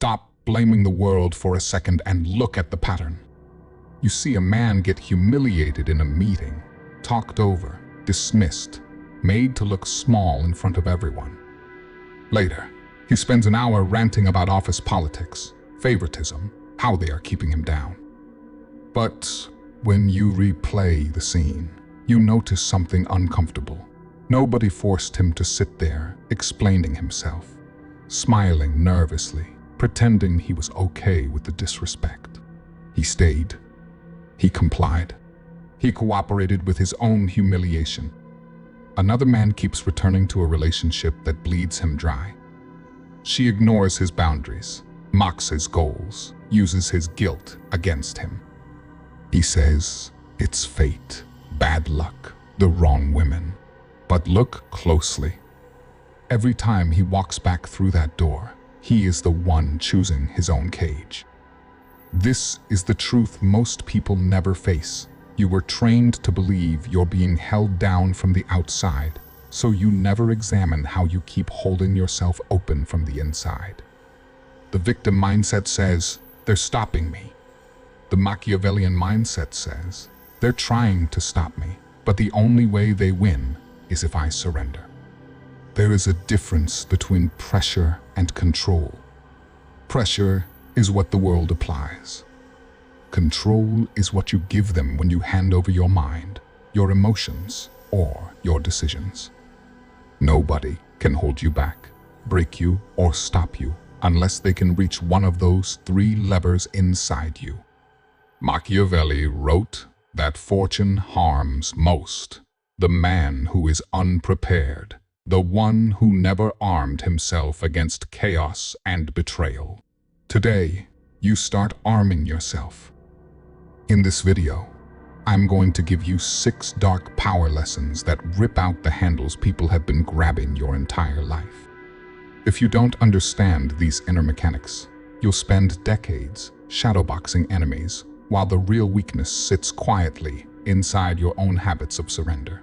Stop blaming the world for a second and look at the pattern. You see a man get humiliated in a meeting, talked over, dismissed, made to look small in front of everyone. Later, he spends an hour ranting about office politics, favoritism, how they are keeping him down. But when you replay the scene, you notice something uncomfortable. Nobody forced him to sit there, explaining himself, smiling nervously, pretending he was okay with the disrespect. He stayed. He complied. He cooperated with his own humiliation. Another man keeps returning to a relationship that bleeds him dry. She ignores his boundaries, mocks his goals, uses his guilt against him. He says, it's fate, bad luck, the wrong women. But look closely. Every time he walks back through that door, he is the one choosing his own cage. This is the truth most people never face. You were trained to believe you're being held down from the outside, so you never examine how you keep holding yourself open from the inside. The victim mindset says, they're stopping me. The Machiavellian mindset says, they're trying to stop me, but the only way they win is if I surrender. There is a difference between pressure and control. Pressure is what the world applies. Control is what you give them when you hand over your mind, your emotions, or your decisions. Nobody can hold you back, break you, or stop you unless they can reach one of those three levers inside you. Machiavelli wrote that fortune harms most the man who is unprepared, the one who never armed himself against chaos and betrayal. Today, you start arming yourself. In this video, I'm going to give you 6 dark power lessons that rip out the handles people have been grabbing your entire life. If you don't understand these inner mechanics, you'll spend decades shadowboxing enemies while the real weakness sits quietly inside your own habits of surrender.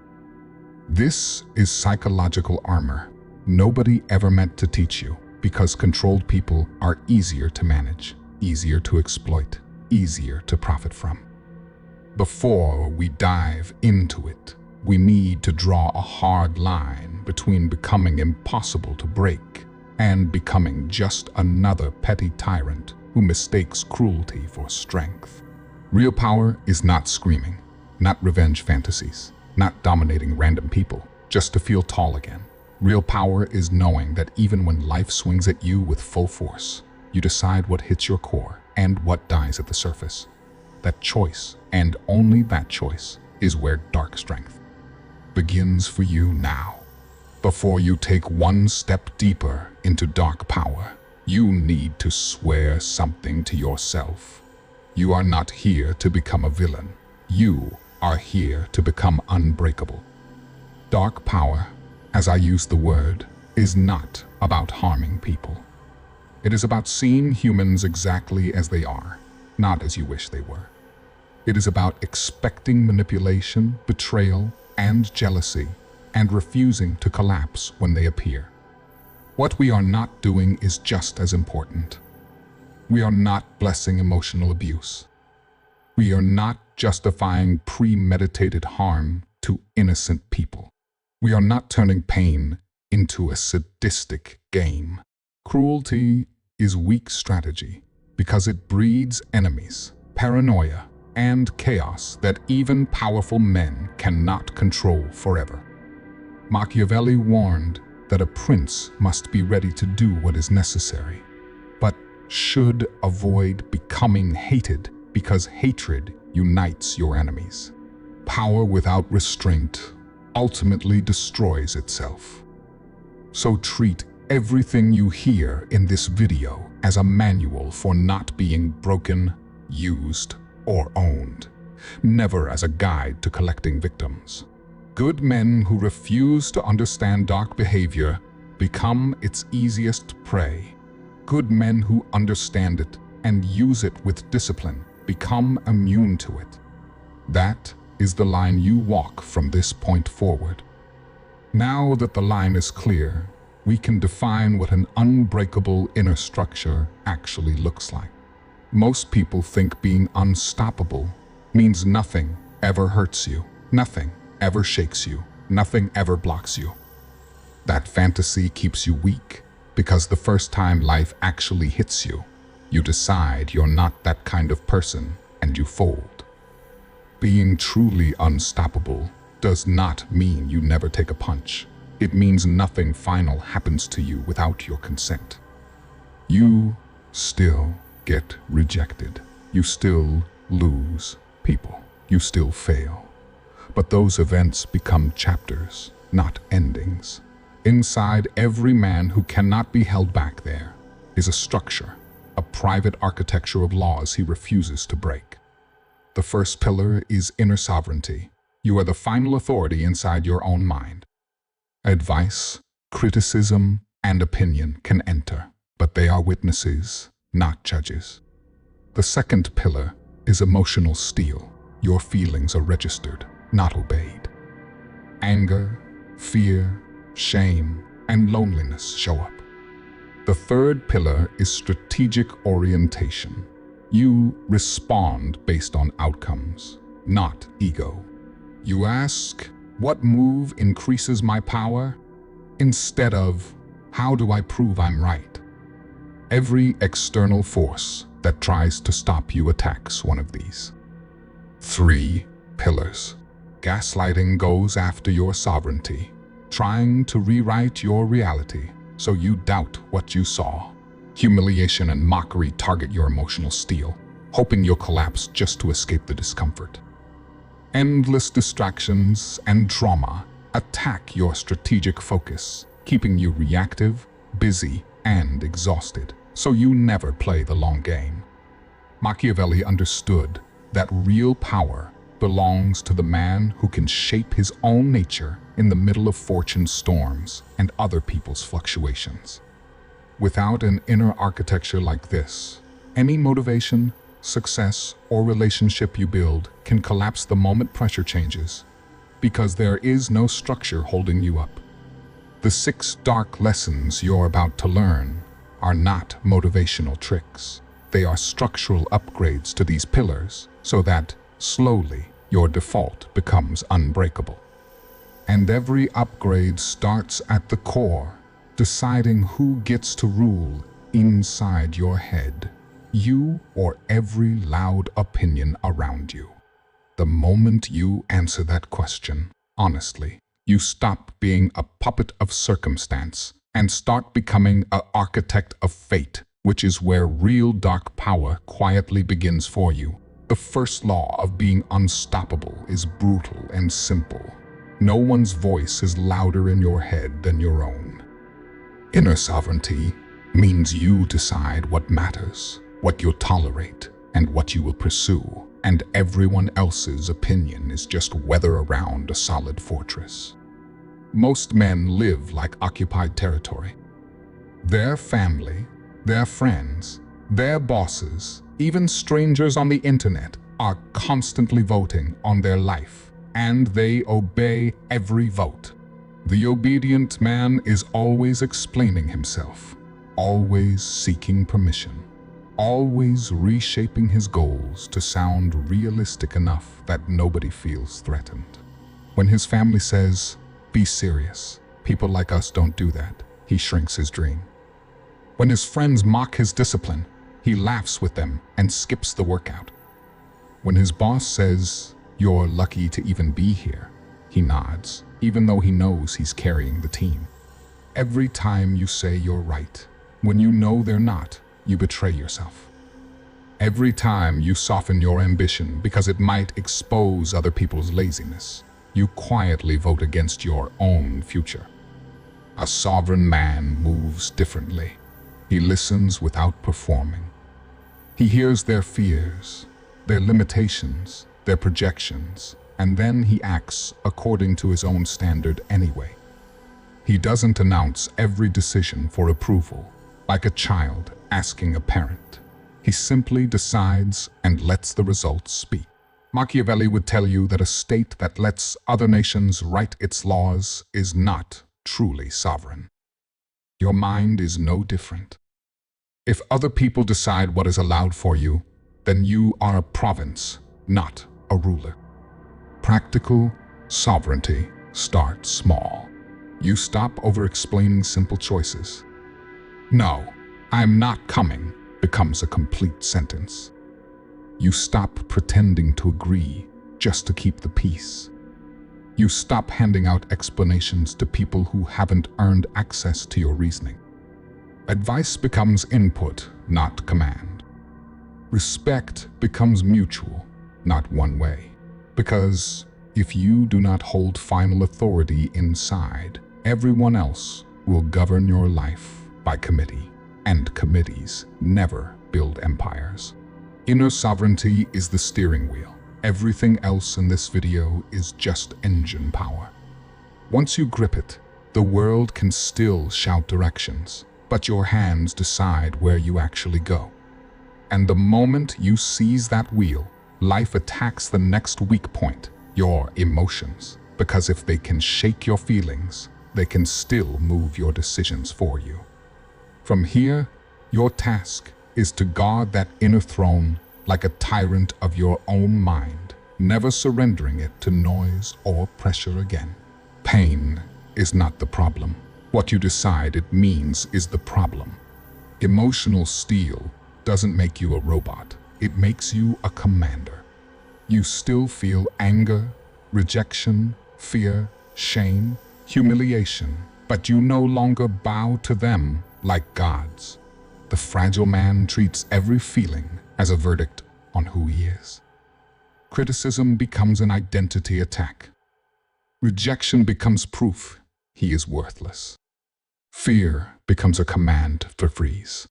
This is psychological armor nobody ever meant to teach you, because controlled people are easier to manage, easier to exploit, easier to profit from. Before we dive into it, we need to draw a hard line between becoming impossible to break and becoming just another petty tyrant who mistakes cruelty for strength. Real power is not screaming, not revenge fantasies, not dominating random people just to feel tall again. Real power is knowing that even when life swings at you with full force, you decide what hits your core and what dies at the surface. That choice, and only that choice, is where dark strength begins for you now. Before you take one step deeper into dark power, you need to swear something to yourself. You are not here to become a villain. You are here to become unbreakable. Dark power, as I use the word, is not about harming people. It is about seeing humans exactly as they are, not as you wish they were. It is about expecting manipulation, betrayal, and jealousy, and refusing to collapse when they appear. What we are not doing is just as important. We are not blessing emotional abuse. We are not justifying premeditated harm to innocent people. We are not turning pain into a sadistic game. Cruelty is weak strategy because it breeds enemies, paranoia, and chaos that even powerful men cannot control forever. Machiavelli warned that a prince must be ready to do what is necessary, but should avoid becoming hated because hatred unites your enemies. Power without restraint ultimately destroys itself. So treat everything you hear in this video as a manual for not being broken, used, or owned, never as a guide to collecting victims. Good men who refuse to understand dark behavior become its easiest prey. Good men who understand it and use it with discipline become immune to it. That is the line you walk from this point forward. Now that the line is clear, we can define what an unbreakable inner structure actually looks like. Most people think being unstoppable means nothing ever hurts you, nothing ever shakes you, nothing ever blocks you. That fantasy keeps you weak because the first time life actually hits you, you decide you're not that kind of person and you fold. Being truly unstoppable does not mean you never take a punch. It means nothing final happens to you without your consent. You still get rejected. You still lose people. You still fail. But those events become chapters, not endings. Inside every man who cannot be held back there is a structure, a private architecture of laws he refuses to break. The first pillar is inner sovereignty. You are the final authority inside your own mind. Advice, criticism, and opinion can enter, but they are witnesses, not judges. The second pillar is emotional steel. Your feelings are registered, not obeyed. Anger, fear, shame, and loneliness show up. The third pillar is strategic orientation. You respond based on outcomes, not ego. You ask, what move increases my power? Instead of, how do I prove I'm right? Every external force that tries to stop you attacks one of these. 3 pillars. Gaslighting goes after your sovereignty, trying to rewrite your reality so you doubt what you saw. Humiliation and mockery target your emotional steel, hoping you'll collapse just to escape the discomfort. Endless distractions and trauma attack your strategic focus, keeping you reactive, busy, and exhausted, so you never play the long game. Machiavelli understood that real power belongs to the man who can shape his own nature in the middle of fortune's storms and other people's fluctuations. Without an inner architecture like this, any motivation, success, or relationship you build can collapse the moment pressure changes, because there is no structure holding you up. The 6 dark lessons you're about to learn are not motivational tricks. They are structural upgrades to these pillars so that, slowly, your default becomes unbreakable. And every upgrade starts at the core, deciding who gets to rule inside your head. You or every loud opinion around you. The moment you answer that question, honestly, you stop being a puppet of circumstance and start becoming an architect of fate, which is where real dark power quietly begins for you. The first law of being unstoppable is brutal and simple. No one's voice is louder in your head than your own. Inner sovereignty means you decide what matters, what you'll tolerate, and what you will pursue, and everyone else's opinion is just weather around a solid fortress. Most men live like occupied territory. Their family, their friends, their bosses, even strangers on the internet are constantly voting on their life, and they obey every vote. The obedient man is always explaining himself, always seeking permission, always reshaping his goals to sound realistic enough that nobody feels threatened. When his family says, "Be serious, people like us don't do that," he shrinks his dream. When his friends mock his discipline, he laughs with them and skips the workout. When his boss says, "You're lucky to even be here," he nods, even though he knows he's carrying the team. Every time you say you're right, when you know they're not, you betray yourself. Every time you soften your ambition because it might expose other people's laziness, you quietly vote against your own future. A sovereign man moves differently. He listens without performing. He hears their fears, their limitations, their projections, and then he acts according to his own standard anyway. He doesn't announce every decision for approval, like a child asking a parent. He simply decides and lets the results speak. Machiavelli would tell you that a state that lets other nations write its laws is not truly sovereign. Your mind is no different. If other people decide what is allowed for you, then you are a province, not a ruler. Practical sovereignty starts small. You stop over-explaining simple choices. "No, I'm not coming," becomes a complete sentence. You stop pretending to agree just to keep the peace. You stop handing out explanations to people who haven't earned access to your reasoning. Advice becomes input, not command. Respect becomes mutual, not one way. Because if you do not hold final authority inside, everyone else will govern your life by committee, and committees never build empires. Inner sovereignty is the steering wheel. Everything else in this video is just engine power. Once you grip it, the world can still shout directions, but your hands decide where you actually go. And the moment you seize that wheel, life attacks the next weak point, your emotions. Because if they can shake your feelings, they can still move your decisions for you. From here, your task is to guard that inner throne like a tyrant of your own mind, never surrendering it to noise or pressure again. Pain is not the problem. What you decide it means is the problem. Emotional steel doesn't make you a robot. It makes you a commander. You still feel anger, rejection, fear, shame, humiliation, but you no longer bow to them like gods. The fragile man treats every feeling as a verdict on who he is. Criticism becomes an identity attack. Rejection becomes proof he is worthless. Fear becomes a command for freeze.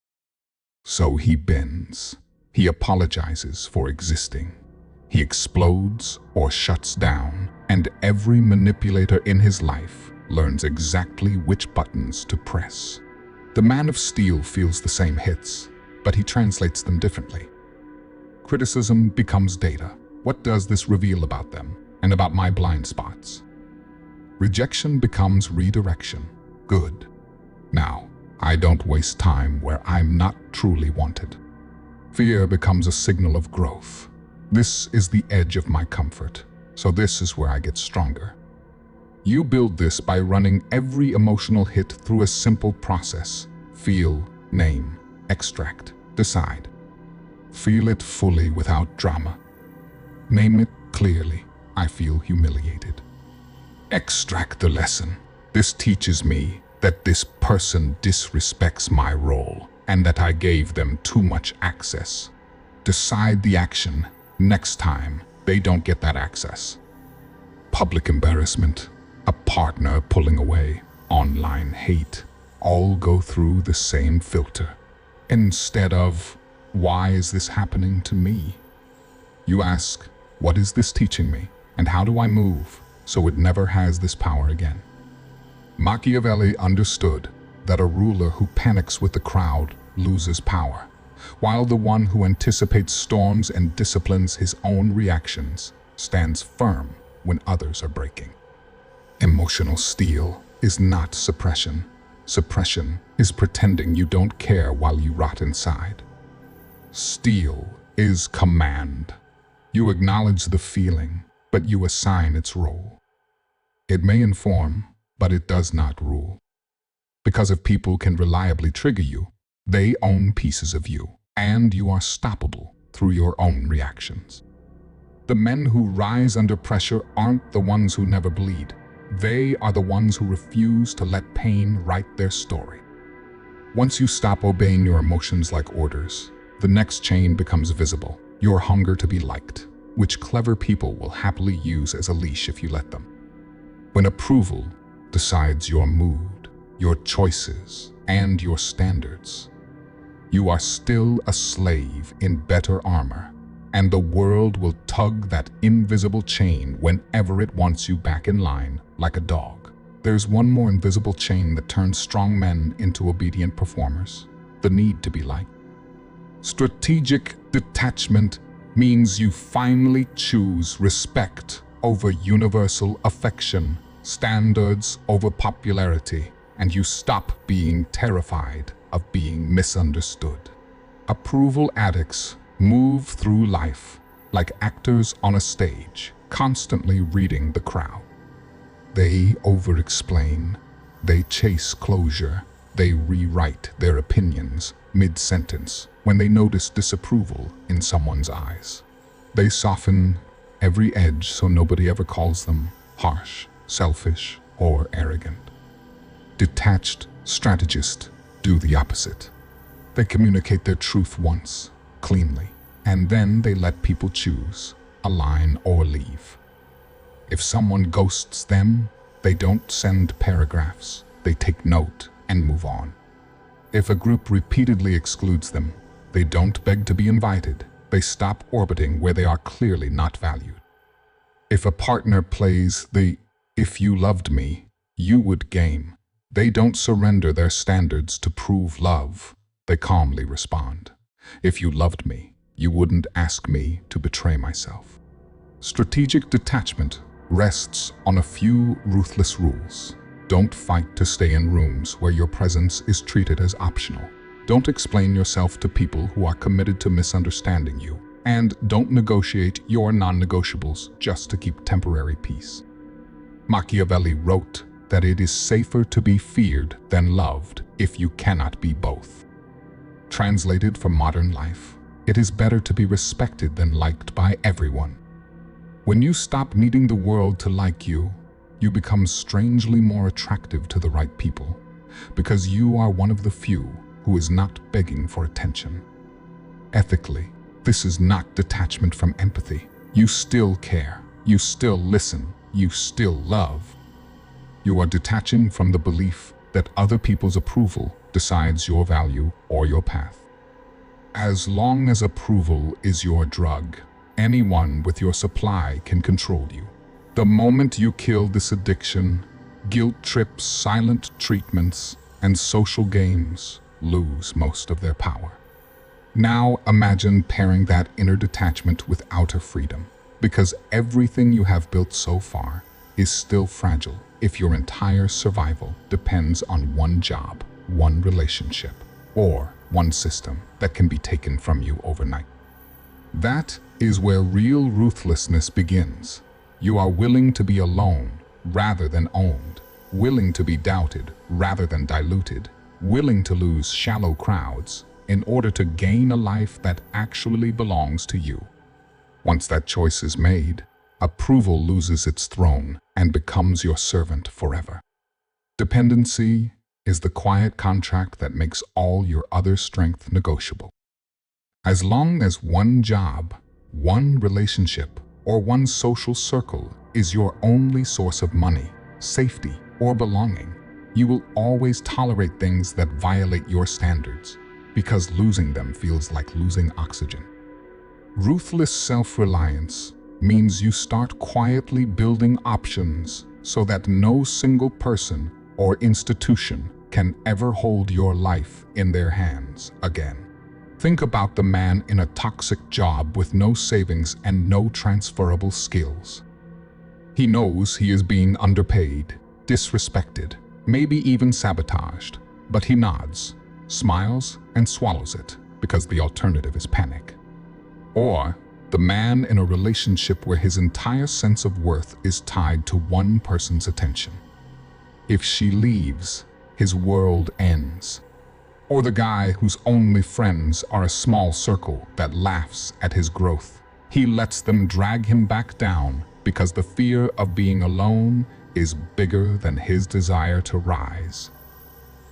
So he bends. He apologizes for existing. He explodes or shuts down, and every manipulator in his life learns exactly which buttons to press. The man of steel feels the same hits, but he translates them differently. Criticism becomes data. What does this reveal about them and about my blind spots? Rejection becomes redirection. Good. Now, I don't waste time where I'm not truly wanted. Fear becomes a signal of growth. This is the edge of my comfort, so this is where I get stronger. You build this by running every emotional hit through a simple process. Feel, name, extract, decide. Feel it fully without drama. Name it clearly. I feel humiliated. Extract the lesson. This teaches me that this person disrespects my role and that I gave them too much access. Decide the action. Next time, they don't get that access. Public embarrassment, a partner pulling away, online hate, all go through the same filter. Instead of, why is this happening to me? You ask, what is this teaching me, and how do I move so it never has this power again? Machiavelli understood that a ruler who panics with the crowd loses power, while the one who anticipates storms and disciplines his own reactions stands firm when others are breaking. Emotional steel is not suppression. Suppression is pretending you don't care while you rot inside. Steel is command. You acknowledge the feeling, but you assign its role. It may inform, but it does not rule. Because if people can reliably trigger you, they own pieces of you, and you are stoppable through your own reactions. The men who rise under pressure aren't the ones who never bleed. They are the ones who refuse to let pain write their story. Once you stop obeying your emotions like orders, the next chain becomes visible, your hunger to be liked, which clever people will happily use as a leash if you let them. When approval decides your mood, your choices, and your standards, you are still a slave in better armor, and the world will tug that invisible chain whenever it wants you back in line, like a dog. There's one more invisible chain that turns strong men into obedient performers: the need to be liked. Strategic detachment means you finally choose respect over universal affection, standards over popularity, and you stop being terrified of being misunderstood. Approval addicts move through life like actors on a stage, constantly reading the crowd. They over-explain, they chase closure, they rewrite their opinions mid-sentence when they notice disapproval in someone's eyes. They soften every edge so nobody ever calls them harsh, selfish, or arrogant. Detached strategists do the opposite. They communicate their truth once, cleanly, and then they let people choose, align or leave. If someone ghosts them, they don't send paragraphs, they take note and move on. If a group repeatedly excludes them, they don't beg to be invited, they stop orbiting where they are clearly not valued. If a partner plays the "if you loved me, you would" game, they don't surrender their standards to prove love, they calmly respond, "If you loved me, you wouldn't ask me to betray myself." Strategic detachment rests on a few ruthless rules. Don't fight to stay in rooms where your presence is treated as optional. Don't explain yourself to people who are committed to misunderstanding you. And don't negotiate your non-negotiables just to keep temporary peace. Machiavelli wrote that it is safer to be feared than loved if you cannot be both. Translated from modern life, it is better to be respected than liked by everyone. When you stop needing the world to like you, you become strangely more attractive to the right people, because you are one of the few who is not begging for attention. Ethically, this is not detachment from empathy. You still care, you still listen, you still love. You are detaching from the belief that other people's approval decides your value or your path. As long as approval is your drug, anyone with your supply can control you. The moment you kill this addiction, guilt trips, silent treatments, and social games lose most of their power. Now imagine pairing that inner detachment with outer freedom, because everything you have built so far is still fragile if your entire survival depends on one job, one relationship, or one system that can be taken from you overnight. That is where real ruthlessness begins. You are willing to be alone rather than owned, willing to be doubted rather than diluted, willing to lose shallow crowds in order to gain a life that actually belongs to you. Once that choice is made, approval loses its throne and becomes your servant forever. Dependency is the quiet contract that makes all your other strength negotiable. As long as one job, one relationship, or one social circle is your only source of money, safety, or belonging, you will always tolerate things that violate your standards, because losing them feels like losing oxygen. Ruthless self-reliance means you start quietly building options so that no single person or institution can ever hold your life in their hands again. Think about the man in a toxic job with no savings and no transferable skills. He knows he is being underpaid, disrespected, maybe even sabotaged, but he nods, smiles, and swallows it because the alternative is panic. Or the man in a relationship where his entire sense of worth is tied to one person's attention. If she leaves, his world ends. Or the guy whose only friends are a small circle that laughs at his growth. He lets them drag him back down because the fear of being alone is bigger than his desire to rise.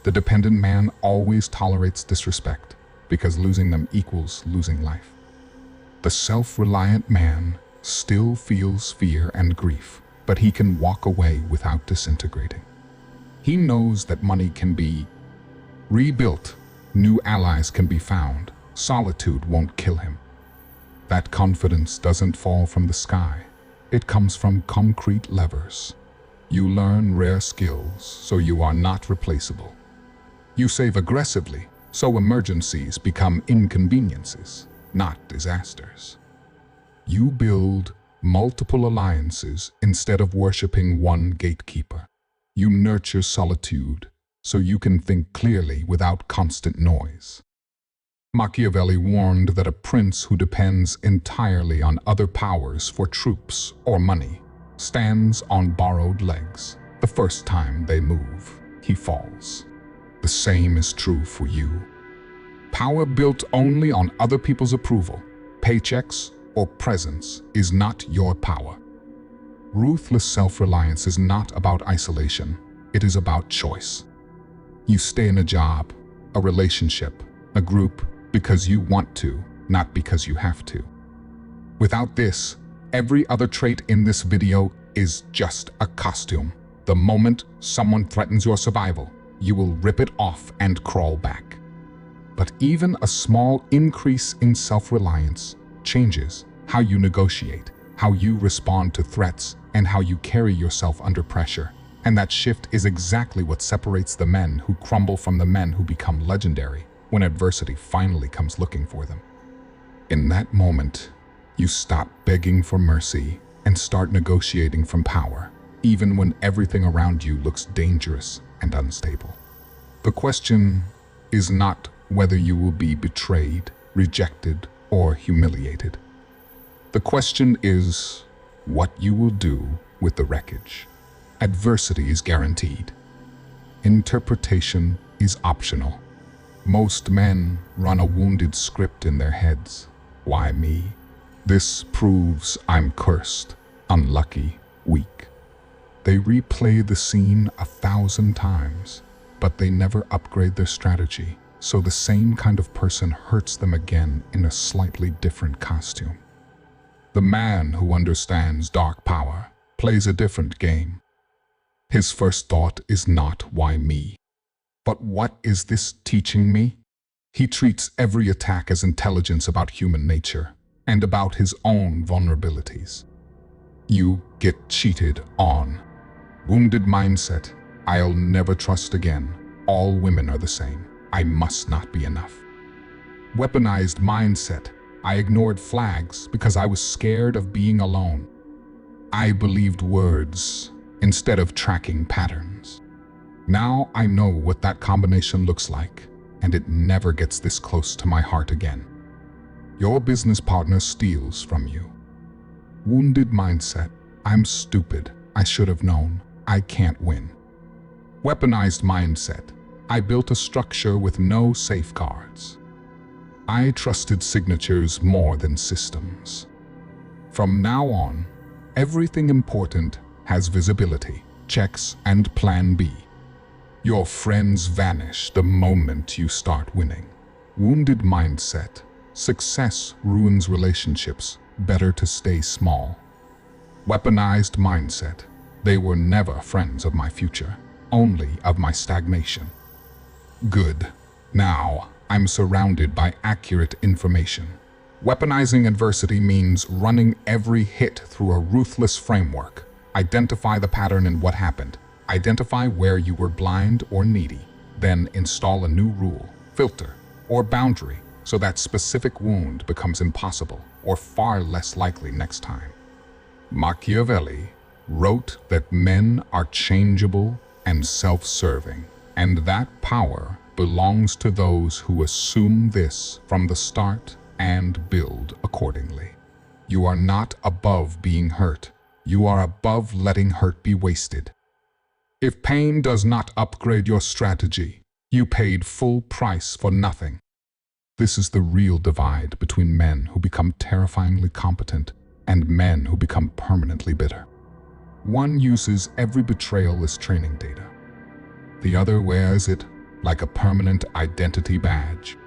The dependent man always tolerates disrespect because losing them equals losing life. The self-reliant man still feels fear and grief, but he can walk away without disintegrating. He knows that money can be rebuilt, new allies can be found, solitude won't kill him. That confidence doesn't fall from the sky. It comes from concrete levers. You learn rare skills, so you are not replaceable. You save aggressively, so emergencies become inconveniences, not disasters. You build multiple alliances instead of worshiping one gatekeeper. You nurture solitude, so you can think clearly without constant noise. Machiavelli warned that a prince who depends entirely on other powers for troops or money stands on borrowed legs. The first time they move, he falls. The same is true for you. Power built only on other people's approval, paychecks, or presence is not your power. Ruthless self-reliance is not about isolation. It is about choice. You stay in a job, a relationship, a group because you want to, not because you have to. Without this, every other trait in this video is just a costume. The moment someone threatens your survival, you will rip it off and crawl back. But even a small increase in self-reliance changes how you negotiate, how you respond to threats, and how you carry yourself under pressure. And that shift is exactly what separates the men who crumble from the men who become legendary when adversity finally comes looking for them. In that moment, you stop begging for mercy and start negotiating from power, even when everything around you looks dangerous and unstable. The question is not whether you will be betrayed, rejected, or humiliated. The question is what you will do with the wreckage. Adversity is guaranteed. Interpretation is optional. Most men run a wounded script in their heads. Why me? This proves I'm cursed, unlucky, weak. They replay the scene 1,000 times, but they never upgrade their strategy, so the same kind of person hurts them again in a slightly different costume. The man who understands dark power plays a different game. His first thought is not, why me? But what is this teaching me? He treats every attack as intelligence about human nature and about his own vulnerabilities. You get cheated on. Wounded mindset. I'll never trust again. All women are the same. I must not be enough. Weaponized mindset. I ignored flags because I was scared of being alone. I believed words instead of tracking patterns. Now I know what that combination looks like, and it never gets this close to my heart again. Your business partner steals from you. Wounded mindset. I'm stupid. I should have known. I can't win. Weaponized mindset. I built a structure with no safeguards. I trusted signatures more than systems. From now on, everything important has visibility, checks, and plan B. Your friends vanish the moment you start winning. Wounded mindset. Success ruins relationships. Better to stay small. Weaponized mindset. They were never friends of my future, only of my stagnation. Good. Now, I'm surrounded by accurate information. Weaponizing adversity means running every hit through a ruthless framework. Identify the pattern in what happened. Identify where you were blind or needy. Then install a new rule, filter, or boundary so that specific wound becomes impossible or far less likely next time. Machiavelli wrote that men are changeable and self-serving, and that power belongs to those who assume this from the start and build accordingly. You are not above being hurt. You are above letting hurt be wasted. If pain does not upgrade your strategy, you paid full price for nothing. This is the real divide between men who become terrifyingly competent and men who become permanently bitter. One uses every betrayal as training data. The other wears it like a permanent identity badge.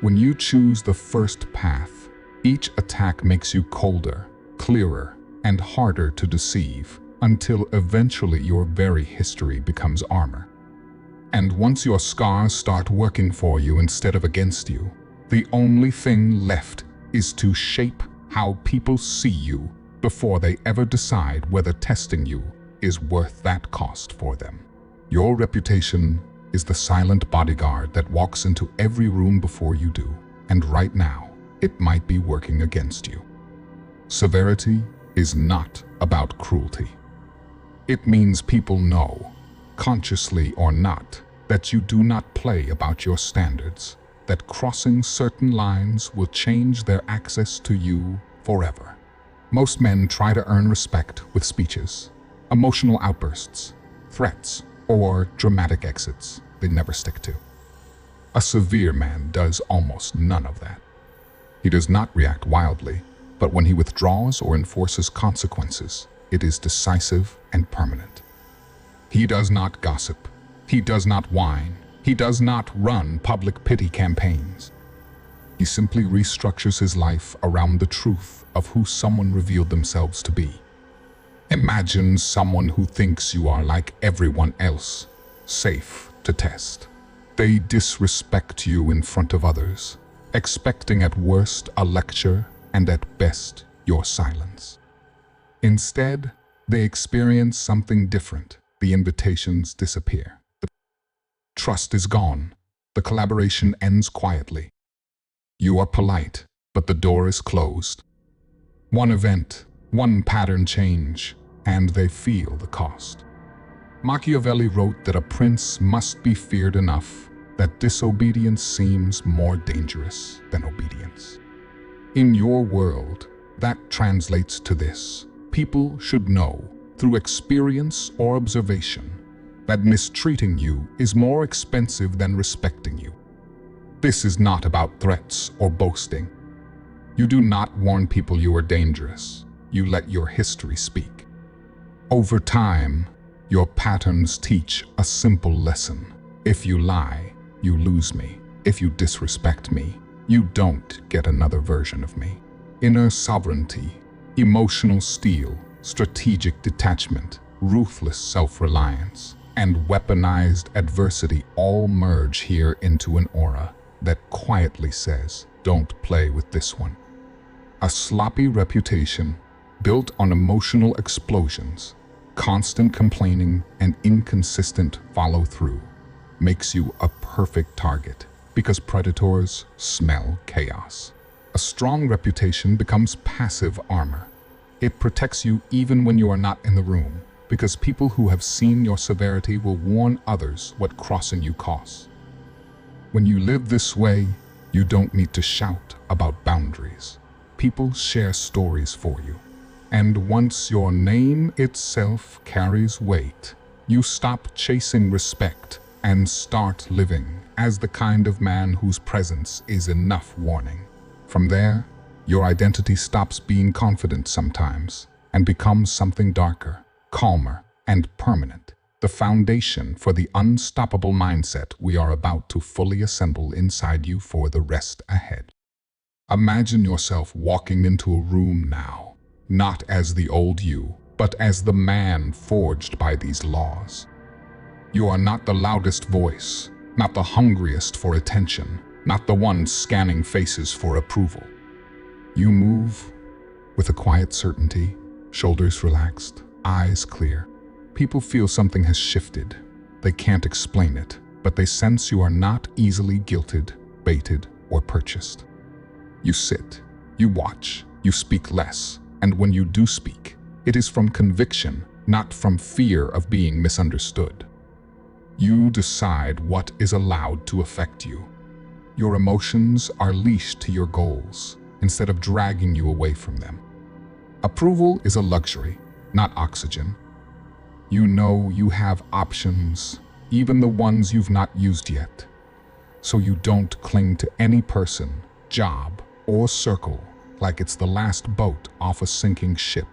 When you choose the first path, each attack makes you colder, clearer, and harder to deceive until eventually your very history becomes armor. And once your scars start working for you instead of against you, the only thing left is to shape how people see you before they ever decide whether testing you is worth that cost for them. Your reputation is the silent bodyguard that walks into every room before you do, and right now, it might be working against you. Severity is not about cruelty. It means people know, consciously or not, that you do not play about your standards, that crossing certain lines will change their access to you forever. Most men try to earn respect with speeches, emotional outbursts, threats, or dramatic exits they never stick to. A severe man does almost none of that. He does not react wildly, but when he withdraws or enforces consequences, it is decisive and permanent. He does not gossip. He does not whine. He does not run public pity campaigns. He simply restructures his life around the truth of who someone revealed themselves to be. Imagine someone who thinks you are like everyone else, safe to test. They disrespect you in front of others, expecting at worst a lecture and at best your silence. Instead, they experience something different. The invitations disappear. The trust is gone. The collaboration ends quietly. You are polite, but the door is closed. One event, one pattern change, and they feel the cost. Machiavelli wrote that a prince must be feared enough that disobedience seems more dangerous than obedience. In your world, that translates to this. People should know, through experience or observation, that mistreating you is more expensive than respecting you. This is not about threats or boasting. You do not warn people you are dangerous. You let your history speak. Over time, your patterns teach a simple lesson. If you lie, you lose me. If you disrespect me, you don't get another version of me. Inner sovereignty, emotional steel, strategic detachment, ruthless self-reliance, and weaponized adversity all merge here into an aura that quietly says, don't play with this one. A sloppy reputation built on emotional explosions, constant complaining, and inconsistent follow-through makes you a perfect target because predators smell chaos. A strong reputation becomes passive armor. It protects you even when you are not in the room, because people who have seen your severity will warn others what crossing you costs. When you live this way, you don't need to shout about boundaries. People share stories for you. And once your name itself carries weight, you stop chasing respect and start living as the kind of man whose presence is enough warning. From there, your identity stops being confident sometimes and becomes something darker, calmer, and permanent. The foundation for the unstoppable mindset we are about to fully assemble inside you for the rest ahead. Imagine yourself walking into a room now, not as the old you, but as the man forged by these laws. You are not the loudest voice, not the hungriest for attention, not the one scanning faces for approval. You move with a quiet certainty, shoulders relaxed, eyes clear. People feel something has shifted. They can't explain it, but they sense you are not easily guilted, baited, or purchased. You sit, you watch, you speak less, and when you do speak, it is from conviction, not from fear of being misunderstood. You decide what is allowed to affect you. Your emotions are leashed to your goals instead of dragging you away from them. Approval is a luxury, not oxygen. You know you have options, even the ones you've not used yet. So you don't cling to any person, job, or circle like it's the last boat off a sinking ship.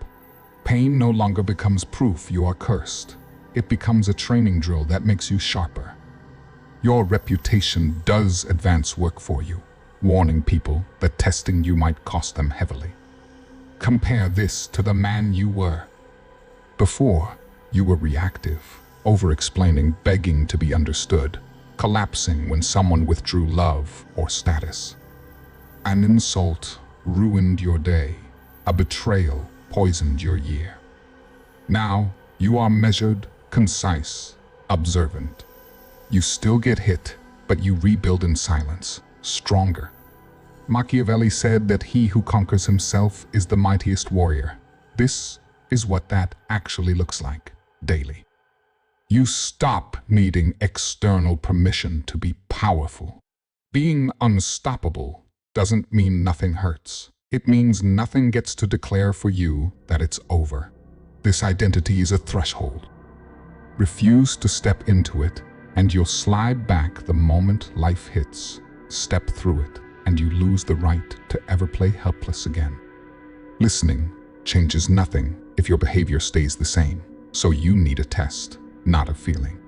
Pain no longer becomes proof you are cursed. It becomes a training drill that makes you sharper. Your reputation does advance work for you, warning people that testing you might cost them heavily. Compare this to the man you were. Before, you were reactive, over-explaining, begging to be understood, collapsing when someone withdrew love or status. An insult ruined your day. A betrayal poisoned your year. Now, you are measured, concise, observant. You still get hit, but you rebuild in silence, stronger. Machiavelli said that he who conquers himself is the mightiest warrior. This is what that actually looks like, daily. You stop needing external permission to be powerful. Being unstoppable doesn't mean nothing hurts. It means nothing gets to declare for you that it's over. This identity is a threshold. Refuse to step into it, and you'll slide back the moment life hits. Step through it, and you lose the right to ever play helpless again. Listening changes nothing if your behavior stays the same, so you need a test, not a feeling.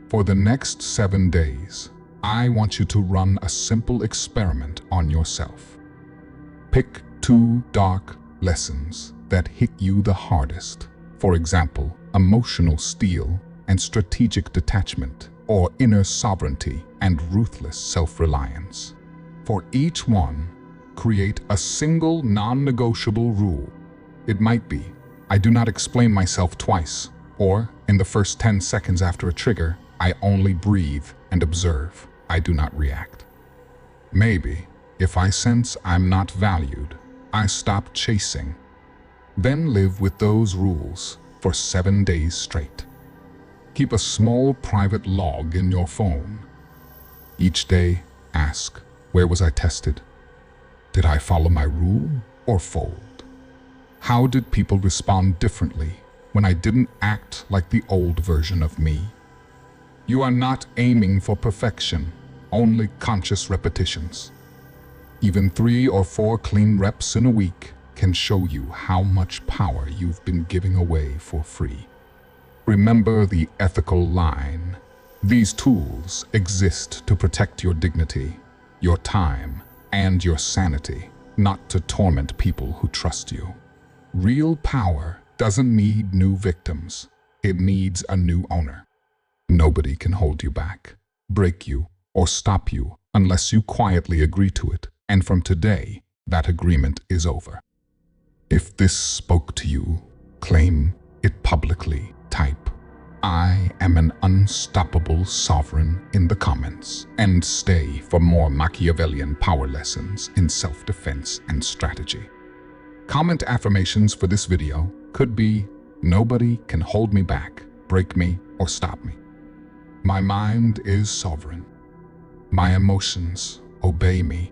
For the next 7 days, I want you to run a simple experiment on yourself. Pick 2 dark lessons that hit you the hardest. For example, emotional steel and strategic detachment, or inner sovereignty and ruthless self-reliance. For each one, create a single non-negotiable rule. It might be, I do not explain myself twice, or in the first 10 seconds after a trigger, I only breathe and observe. I do not react. Maybe, if I sense I'm not valued, I stop chasing. Then live with those rules for 7 days straight. Keep a small private log in your phone. Each day, ask, where was I tested? Did I follow my rule or fold? How did people respond differently when I didn't act like the old version of me? You are not aiming for perfection, only conscious repetitions. Even 3 or 4 clean reps in a week can show you how much power you've been giving away for free. Remember the ethical line. These tools exist to protect your dignity, your time, and your sanity, not to torment people who trust you. Real power doesn't need new victims. It needs a new owner. Nobody can hold you back, break you, or stop you unless you quietly agree to it. And from today, that agreement is over. If this spoke to you, claim it publicly. Type, I am an unstoppable sovereign in the comments, and stay for more Machiavellian power lessons in self-defense and strategy. Comment affirmations for this video could be, nobody can hold me back, break me, or stop me. My mind is sovereign. My emotions obey me.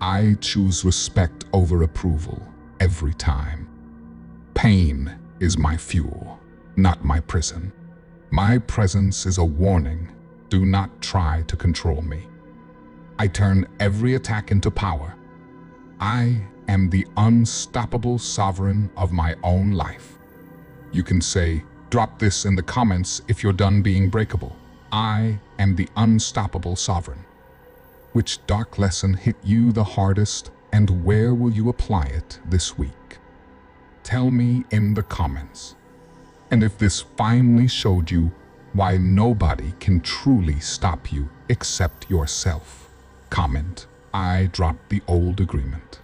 I choose respect over approval every time. Pain is my fuel, not my prison. My presence is a warning. Do not try to control me. I turn every attack into power. I am the unstoppable sovereign of my own life. You can say, drop this in the comments if you're done being breakable. I am the unstoppable sovereign. Which dark lesson hit you the hardest, and where will you apply it this week? Tell me in the comments. And if this finally showed you why nobody can truly stop you except yourself, comment, I dropped the old agreement.